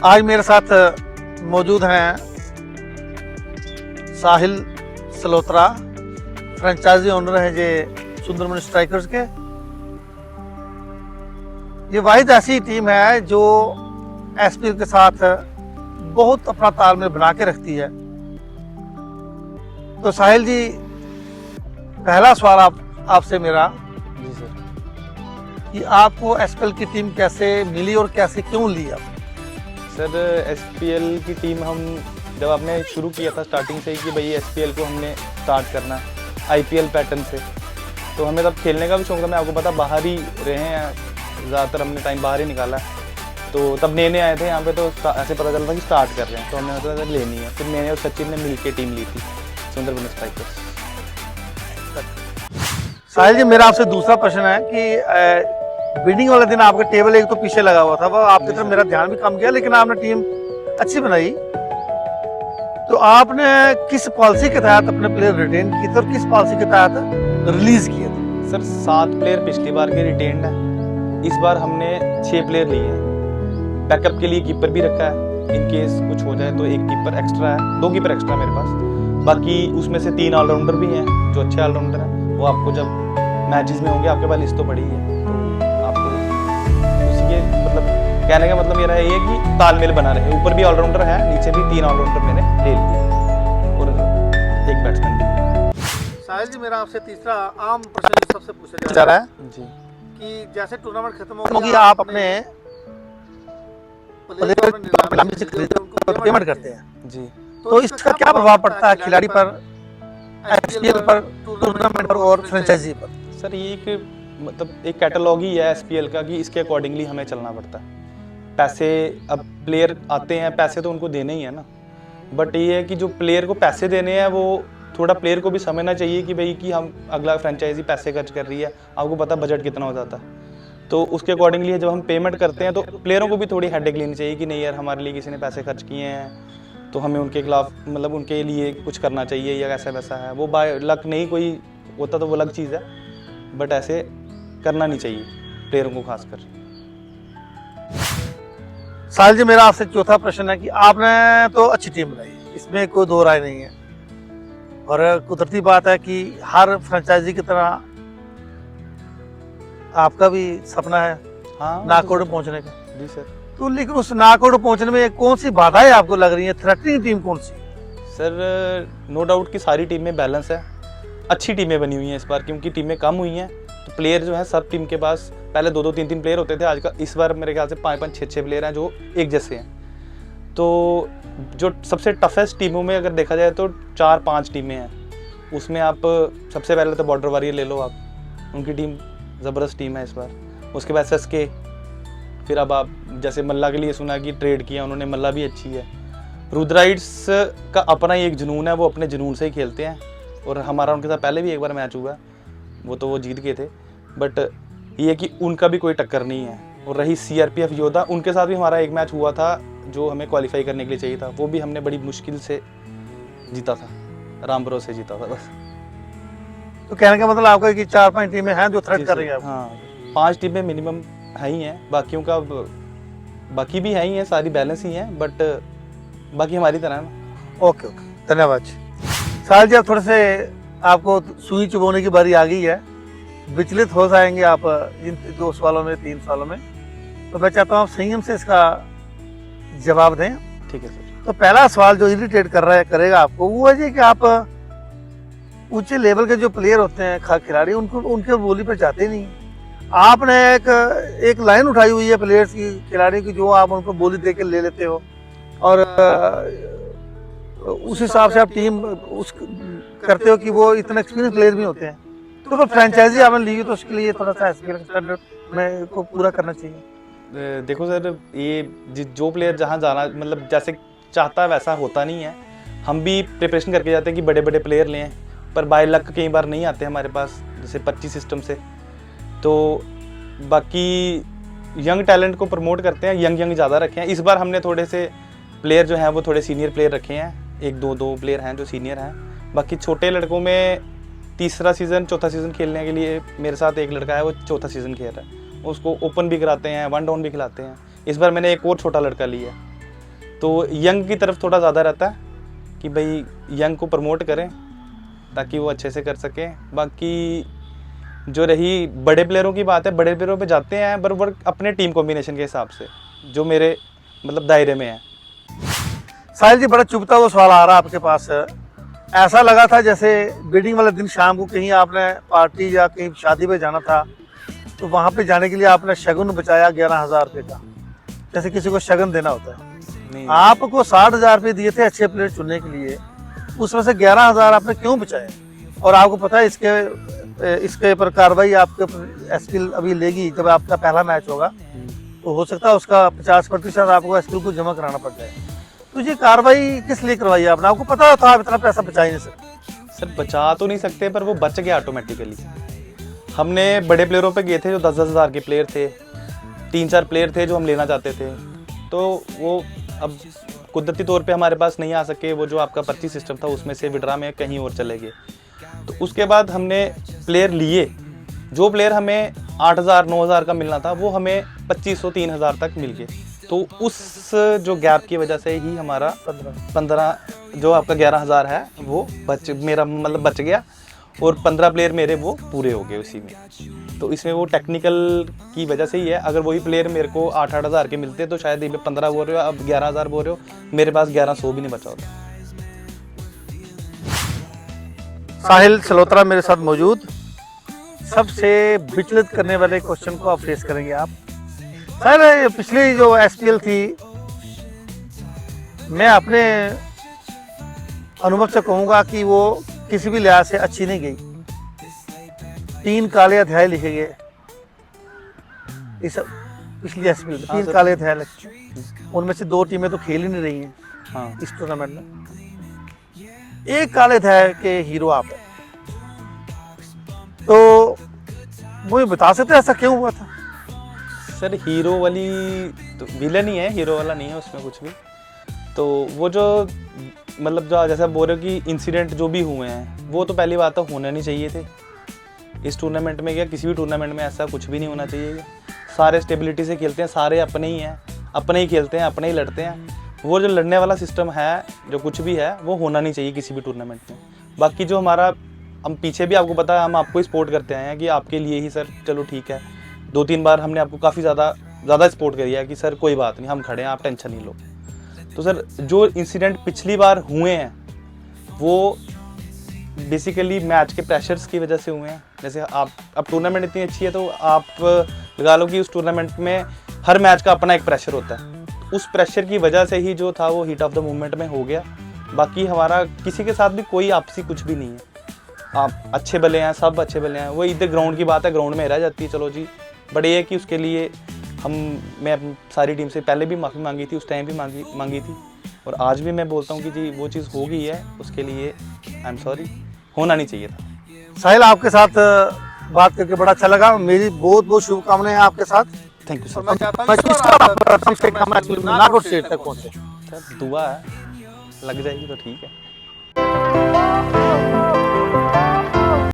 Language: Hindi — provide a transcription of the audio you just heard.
आज मेरे साथ मौजूद हैं साहिल सलोत्रा, फ्रेंचाइजी ओनर हैं जे सुंदरमणि स्ट्राइकर्स के। ये वाहिद ऐसी टीम है जो एसपीएल के साथ बहुत अपना तालमेल बना के रखती है। तो साहिल जी, पहला सवाल आपसे मेरा जी सर। कि आपको एसपीएल की टीम कैसे मिली और कैसे क्यों ली आप? सर एसपीएल की टीम हम जब आपने शुरू किया था स्टार्टिंग से ही कि भाई एसपीएल को हमने स्टार्ट करना आईपीएल पैटर्न से, तो हमें तब खेलने का भी शौक था। मैं आपको पता बाहर ही रहे हैं, ज़्यादातर हमने टाइम बाहर ही निकाला। तो तब नए आए थे यहाँ पे, तो ऐसे पता चला था कि स्टार्ट कर रहे हैं, तो हमने सोचा लेनी है। फिर मैंने और सचिन ने मिलकर टीम ली थी, सुंदरमणि स्ट्राइकर्स। साहिल जी, मेरा आपसे दूसरा प्रश्न है कि बिल्डिंग वाले दिन आपका टेबल एक तो पीछे लगा हुआ था, वो आपकी तरफ मेरा ध्यान भी कम गया, लेकिन आपने टीम अच्छी बनाई। तो आपने किस पॉलिसी के तहत अपने प्लेयर रिटेन किए थे और किस पॉलिसी के तहत रिलीज किए थे? सर 7 प्लेयर पिछली बार के रिटेन्ड है, इस बार हमने 6 प्लेयर लिए हैं। बैकअप के लिए कीपर भी रखा है, इन केस कुछ हो जाए तो एक कीपर एक्स्ट्रा है, 2 कीपर एक्स्ट्रा मेरे पास। बाकी उसमें से 3 ऑलराउंडर भी हैं जो अच्छे ऑलराउंडर हैं। वो आपको जब मैचेस में होंगे, आपके पास लिस्ट तो पड़ी है, तो आपको उसके मतलब कहने का मतलब मेरा ये है कि तालमेल बना रहे। ऊपर भी ऑलराउंडर है, नीचे भी 3 ऑलराउंडर मैंने ले लिए और एक बैट्समैन भी। साहिल जी, मेरा आपसे तीसरा आम प्रश्न सबसे पूछा जा रहा है जी कि जैसे टूर्नामेंट खत्म हो गया, आप अपने प्लेयर को नीलामी से खरीदते हैं, उनको पेमेंट करते हैं जी। तो इसका क्या प्रभाव पड़ता है खिलाड़ी पर, एसपीएल पर, टूर्नामेंट पर और फ्रेंचाइजी पर? सर ये एक मतलब एक कैटलॉग ही है एसपीएल का कि इसके अकॉर्डिंगली हमें चलना पड़ता है। पैसे अब प्लेयर आते हैं, पैसे तो उनको देने ही है ना, बट ये है कि जो प्लेयर को पैसे देने हैं वो थोड़ा प्लेयर को भी समझना चाहिए कि भाई कि हम अगला फ्रेंचाइजी पैसे खर्च कर रही है, आपको पता बजट कितना हो जाता है। तो उसके अकॉर्डिंगली जब हम पेमेंट करते हैं तो प्लेयरों को भी थोड़ी हेडेक लेनी चाहिए कि नहीं यार, हमारे लिए किसी ने पैसे खर्च किए हैं तो हमें उनके खिलाफ मतलब उनके लिए कुछ करना चाहिए या ऐसा वैसा है। वो बाय लक नहीं कोई होता तो वो अलग चीज़ है, बट ऐसे करना नहीं चाहिए प्लेयरों को खासकर। साहिल जी, मेरा आपसे चौथा प्रश्न है कि आपने तो अच्छी टीम बनाई, इसमें कोई दो राय नहीं है, और कुदरती बात है कि हर फ्रेंचाइजी की तरह आपका भी सपना है हाँ, नॉकआउट में पहुंचने का। जी सर। तो लेकिन उस नॉकआउट पहुंचने में कौन सी बाधाएं आपको लग रही है? थ्रेटनिंग टीम कौन सी? सर नो डाउट कि सारी टीम में बैलेंस है, अच्छी टीमें बनी हुई हैं इस बार, क्योंकि टीमें कम हुई हैं तो प्लेयर जो है सब टीम के पास पहले 2-2 3-3 प्लेयर होते थे, आज का इस बार मेरे ख्याल से 5-5 6-6 प्लेयर हैं जो एक जैसे हैं। तो जो सबसे टफेस्ट टीमों में अगर देखा जाए तो 4-5 टीमें हैं, उसमें आप सबसे पहले तो बॉर्डर वॉरियर ले लो, आप उनकी टीम ज़बरदस्त टीम है इस बार। उसके बाद SSK, फिर अब आप जैसे मल्ला के लिए सुना कि ट्रेड किया उन्होंने, मल्ला भी अच्छी है। रुद्राइट्स का अपना ही एक जुनून है, वो अपने जुनून से ही खेलते हैं, और हमारा उनके साथ पहले भी एक बार मैच हुआ, वो तो वो जीत गए थे, बट ये है कि उनका भी कोई टक्कर नहीं है। और रही CRPF योद्धा, उनके साथ भी हमारा एक मैच हुआ था जो हमें क्वालिफाई करने के लिए चाहिए था, वो भी हमने बड़ी मुश्किल से जीता था, राम भरोसे जीता था बस। तो कहने का मतलब आपका कि 4-5 टीमें हैं जो थ्रेट कर रही है? हाँ, 5 टीमें मिनिमम है ही हैं, बाकियों का बाकी भी है ही हैं, सारी बैलेंस ही हैं, बट बाकी हमारी तरह ना। ओके, धन्यवाद। साहिल जी, अब थोड़े से आपको सुई चुभोने की बारी आ गई है, विचलित हो जाएंगे आप इन 2 सवालों में, 3 सवालों में, तो मैं चाहता हूँ आप संयम से इसका जवाब दें। ठीक है सर। तो पहला सवाल जो इरिटेट करेगा आपको, वो है कि आप ऊंचे लेवल के जो प्लेयर होते हैं, खिलाड़ी, उनको उनके बोली पर जाते नहीं। आपने एक लाइन उठाई हुई है प्लेयर्स की, खिलाड़ी की, जो आप उनको बोली दे के ले लेते हो, और उस हिसाब से आप टीम उस करते हो कि वो इतने एक्सपीरियंस प्लेयर भी होते हैं। तो फिर फ्रेंचाइजी आपने ली तो उसके लिए थोड़ा सा एसपीएल स्टैंडर्ड में को पूरा करना चाहिए। देखो सर, ये जो प्लेयर जहाँ जाना मतलब जैसे चाहता है वैसा होता नहीं है। हम भी प्रिपरेशन करके जाते हैं कि बड़े बड़े प्लेयर लें, पर बाय लक कई बार नहीं आते हमारे पास, जैसे 25 सिस्टम से। तो बाकी यंग टैलेंट को प्रमोट करते हैं, यंग ज़्यादा रखे हैं। इस बार हमने थोड़े से प्लेयर जो हैं वो थोड़े सीनियर प्लेयर रखे हैं, 1-2 प्लेयर हैं जो सीनियर हैं। बाकी छोटे लड़कों में तीसरा सीज़न चौथा सीज़न खेलने के लिए मेरे साथ एक लड़का है, वो चौथा सीज़न खेल रहा है। उसको ओपन भी कराते हैं, 1 डाउन भी खिलाते हैं। इस बार मैंने एक और छोटा लड़का लिया, तो यंग की तरफ थोड़ा ज़्यादा रहता है कि भाई यंग को प्रमोट करें ताकि वो अच्छे से कर सकें। बाकी जो रही बड़े प्लेयरों की बात है, बड़े प्लेयरों पे जाते हैं बराबर अपने टीम कॉम्बिनेशन के हिसाब से जो मेरे मतलब दायरे में है। साहिल जी, बड़ा चुभता हुआ सवाल आ रहा है आपके पास। ऐसा लगा था जैसे बिडिंग वाले दिन शाम को कहीं आपने पार्टी या कहीं शादी पे जाना था, तो वहाँ पे जाने के लिए आपने शगुन बचाया 11,000 रुपये का, जैसे किसी को शगन देना होता है। नहीं, आपको 60,000 रुपये दिए थे अच्छे प्लेयर चुनने के लिए, उसमें से 11,000 आपने क्यों बचाए? और आपको पता है इसके ऊपर कार्रवाई आपके एसपीएल अभी लेगी जब आपका पहला मैच होगा, तो हो सकता है उसका 50% आपको एसपीएल को जमा कराना पड़ जाए। तो ये कार्रवाई किस लिए करवाई आपने? आपको पता था आप इतना पैसा बचा ही नहीं सकते। सर बचा तो नहीं सकते पर वो बच गया ऑटोमेटिकली। हमने बड़े प्लेयरों पे गए थे जो 10-10 हज़ार के प्लेयर थे, 3-4 प्लेयर थे जो हम लेना चाहते थे, तो वो अब कुदरती तौर पे हमारे पास नहीं आ सके। वो जो आपका पर्ची सिस्टम था उसमें से विड्रा में कहीं और चले गए। तो उसके बाद हमने प्लेयर लिए, जो प्लेयर हमें 8,000-9,000 का मिलना था वो हमें 2,500-3,000 तक मिल गए। तो उस जो गैप की वजह से ही हमारा 15 जो आपका 11,000 है वो मेरा मतलब बच गया, और 15 प्लेयर मेरे वो पूरे हो गए उसी में। तो इसमें वो टेक्निकल की वजह से ही है। अगर वही प्लेयर मेरे को 8-8 हज़ार के मिलते तो शायद ये 15 बोल रहे हो, अब 11,000 बोल रहे हो, मेरे पास 1100 भी नहीं बचा होता। साहिल सलोत्रा मेरे साथ मौजूद। सबसे विचलित करने वाले क्वेश्चन को आप फेस करेंगे आप। साहिल, पिछली जो एसपीएल थी, मैं अपने अनुभव से कहूँगा कि वो किसी भी लिहाज से अच्छी नहीं गई। 3 काले अध्याय लिखे गए इस पिछली एसपीएल में, 3 काले अध्याय लिखे, उनमें से 2 टीमें तो खेल ही नहीं रही हैं हाँ, इस टूर्नामेंट में। एक काले अध्याय के हीरो आप हैं, तो मुझे बता सकते हैं ऐसा क्यों हुआ था? सर हीरो वाली तो विलन ही है, हीरो वाला नहीं है उसमें कुछ भी। तो वो जो मतलब जो जैसा बोल रहे हो कि इंसिडेंट जो भी हुए हैं वो तो पहली बात तो होना नहीं चाहिए थे इस टूर्नामेंट में। क्या किसी भी टूर्नामेंट में ऐसा कुछ भी नहीं होना चाहिए। सारे स्टेबिलिटी से खेलते हैं, सारे अपने ही हैं, अपने ही खेलते हैं, अपने ही लड़ते हैं। वो जो लड़ने वाला सिस्टम है, जो कुछ भी है, वो होना नहीं चाहिए किसी भी टूर्नामेंट में। बाकी जो हमारा, हम पीछे भी आपको पता है, हम आपको ही सपोर्ट करते आए हैं कि आपके लिए ही सर, चलो ठीक है। 2-3 बार हमने आपको काफ़ी ज़्यादा सपोर्ट करिए कि सर कोई बात नहीं, हम खड़े हैं, आप टेंशन नहीं लो। तो सर जो इंसिडेंट पिछली बार हुए हैं वो बेसिकली मैच के प्रेशर्स की वजह से हुए हैं। जैसे आप, अब टूर्नामेंट इतनी अच्छी है तो आप लगा लो कि उस टूर्नामेंट में हर मैच का अपना एक प्रेशर होता है। उस प्रेशर की वजह से ही जो था वो हीट ऑफ द मोमेंट में हो गया। बाकी हमारा किसी के साथ भी कोई आपसी कुछ भी नहीं है। आप अच्छे भले हैं, सब अच्छे भले हैं। वो इधर ग्राउंड की बात है, ग्राउंड में रह जाती है, चलो जी। बट ये है कि उसके लिए मैं सारी टीम से पहले भी माफ़ी मांगी थी, उस टाइम भी मांगी थी, और आज भी मैं बोलता हूँ कि जी वो चीज़ हो गई है, उसके लिए आई एम सॉरी, होना नहीं चाहिए था। साहिल, आपके साथ बात करके बड़ा अच्छा लगा। मेरी बहुत बहुत शुभकामनाएं आपके साथ। थैंक यू और सर। मैं चाहता हूं कि आप कम से कम नागौर स्टेट तक पहुंचे। सर दुआ है, लग जाएगी तो ठीक है।